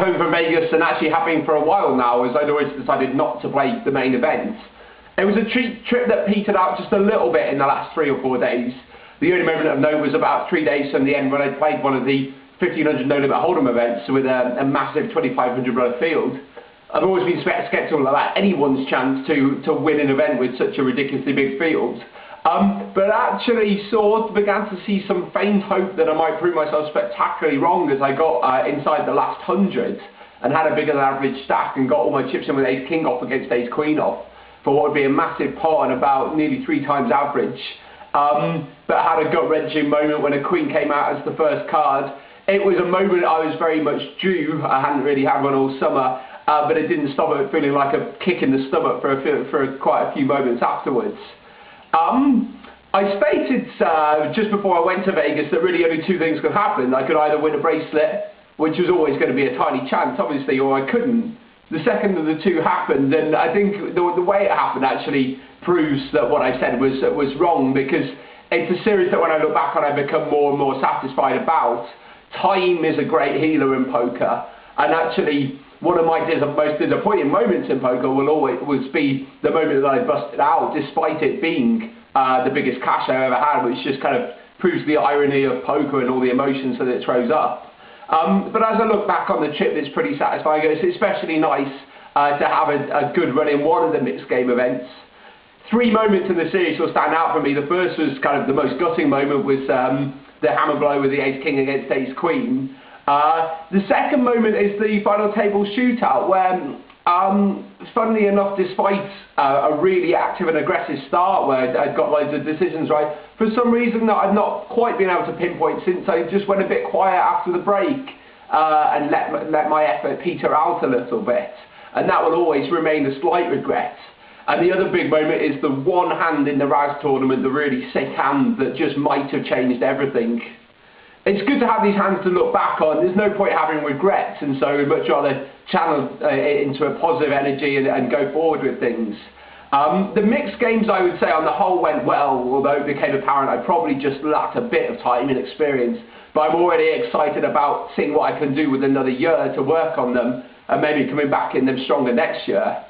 home from Vegas, and actually have been for a while now, as I'd always decided not to play the main event. It was a trip that petered out just a little bit in the last 3 or 4 days. The only moment of note was about 3 days from the end when I played one of the 1500 no limit hold'em events with a massive 2500 run field. I've always been sceptical about anyone's chance to win an event with such a ridiculously big field. But actually began to see some faint hope that I might prove myself spectacularly wrong as I got inside the last 100 and had a bigger than average stack and got all my chips in with ace king off against ace queen off for what would be a massive pot and about nearly 3 times average. But had a gut-wrenching moment when a queen came out as the first card. It was a moment I was very much due. I hadn't really had one all summer. But it didn't stop it feeling like a kick in the stomach for quite a few moments afterwards. I stated just before I went to Vegas that really only 2 things could happen. I could either win a bracelet, which was always going to be a tiny chance, obviously, or I couldn't. The second of the 2 happened, and I think the way it happened actually proves that what I said was wrong, because it's a series that when I look back on I become more and more satisfied about. Time is a great healer in poker, and actually one of my most disappointing moments in poker will always be the moment that I busted out, despite it being the biggest cash I ever had, which just kind of proves the irony of poker and all the emotions that it throws up. But as I look back on the trip, it's pretty satisfying. It's especially nice to have a good run in one of the mixed game events. 3 moments in the series will stand out for me. The first was kind of the most gutting moment, was the hammer blow with the ace king against ace queen. The second moment is the final table shootout, where, funnily enough, despite a really active and aggressive start where I'd got loads of decisions right, for some reason that I've not quite been able to pinpoint since I just went a bit quiet after the break and let my effort peter out a little bit. And that will always remain a slight regret. And the other big moment is the one hand in the Raz tournament, the really sick hand that just might have changed everything. It's good to have these hands to look back on. There's no point having regrets, and so we'd much rather channel it into a positive energy and go forward with things. The mixed games, I would say, on the whole went well, although it became apparent I probably just lacked a bit of time and experience. But I'm already excited about seeing what I can do with another year to work on them, and maybe coming back in them stronger next year.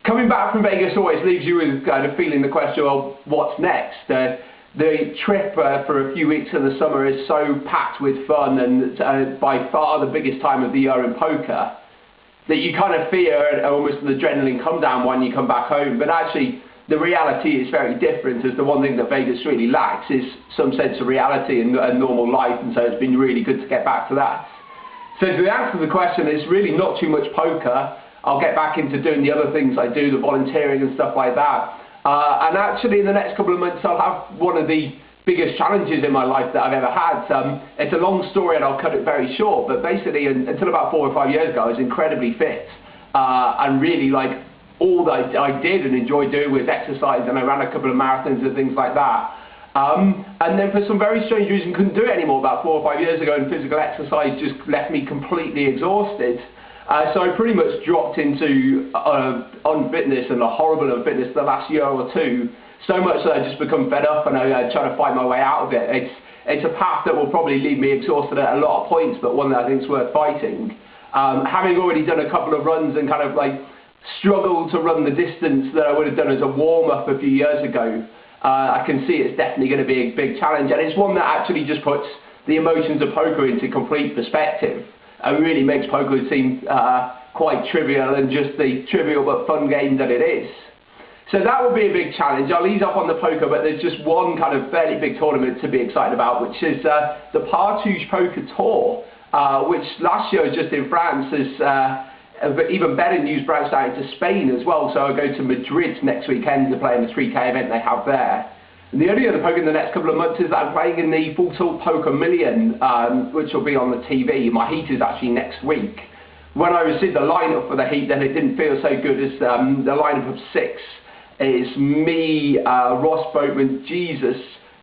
Coming back from Vegas always leaves you with kind of feeling the question, well, what's next? The trip for a few weeks in the summer is so packed with fun and by far the biggest time of the year in poker that you kind of fear almost an adrenaline come down when you come back home. But actually, the reality is very different, as the one thing that Vegas really lacks is some sense of reality and normal life, and so it's been really good to get back to that. So the answer to the question is really not too much poker. I'll get back into doing the other things I do, the volunteering and stuff like that. And actually in the next couple of months I'll have one of the biggest challenges in my life that I've ever had. It's a long story and I'll cut it very short, but basically until about 4 or 5 years ago I was incredibly fit and really like all that I did and enjoyed doing was exercise, and I ran a couple of marathons and things like that. And then for some very strange reason couldn't do it anymore about 4 or 5 years ago, and physical exercise just left me completely exhausted. So I pretty much dropped into unfitness and a horrible unfitness the last year or 2, so much that I just become fed up and I try to fight my way out of it. It's a path that will probably leave me exhausted at a lot of points, but one that I think is worth fighting. Having already done a couple of runs and kind of like struggled to run the distance that I would have done as a warm-up a few years ago, I can see it's definitely going to be a big challenge, and it's one that actually just puts the emotions of poker into complete perspective. It really makes poker seem quite trivial and just the trivial but fun game that it is. So that will be a big challenge. I'll ease up on the poker, but there's just one kind of fairly big tournament to be excited about, which is the Partouche Poker Tour, which last year was just in France. But even better news branched out into Spain as well, so I'll go to Madrid next weekend to play in the 3K event they have there. And the only other poker in the next couple of months is that I'm playing in the Full Tilt Poker Million, which will be on the TV. My heat is actually next week. When I received the lineup for the heat, then it didn't feel so good as the lineup of 6 is me, Ross Boatman, Jesus,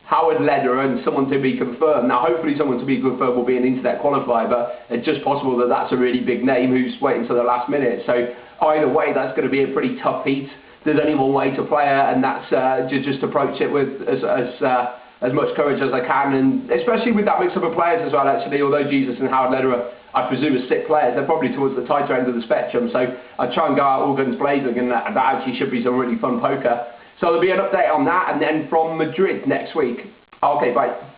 Howard Lederer, and someone to be confirmed. Now hopefully someone to be confirmed will be an internet qualifier, but it's just possible that that's a really big name who's waiting till the last minute. So either way, that's going to be a pretty tough heat. There's only one way to play it, and that's just approach it with as much courage as I can, and especially with that mix up of players as well. Actually, although Jesus and Howard Lederer I presume are sick players. They're probably towards the tighter end of the spectrum, so I'd try and go out all guns blazing, and that actually should be some really fun poker. So there'll be an update on that, and then from Madrid next week. Okay, bye.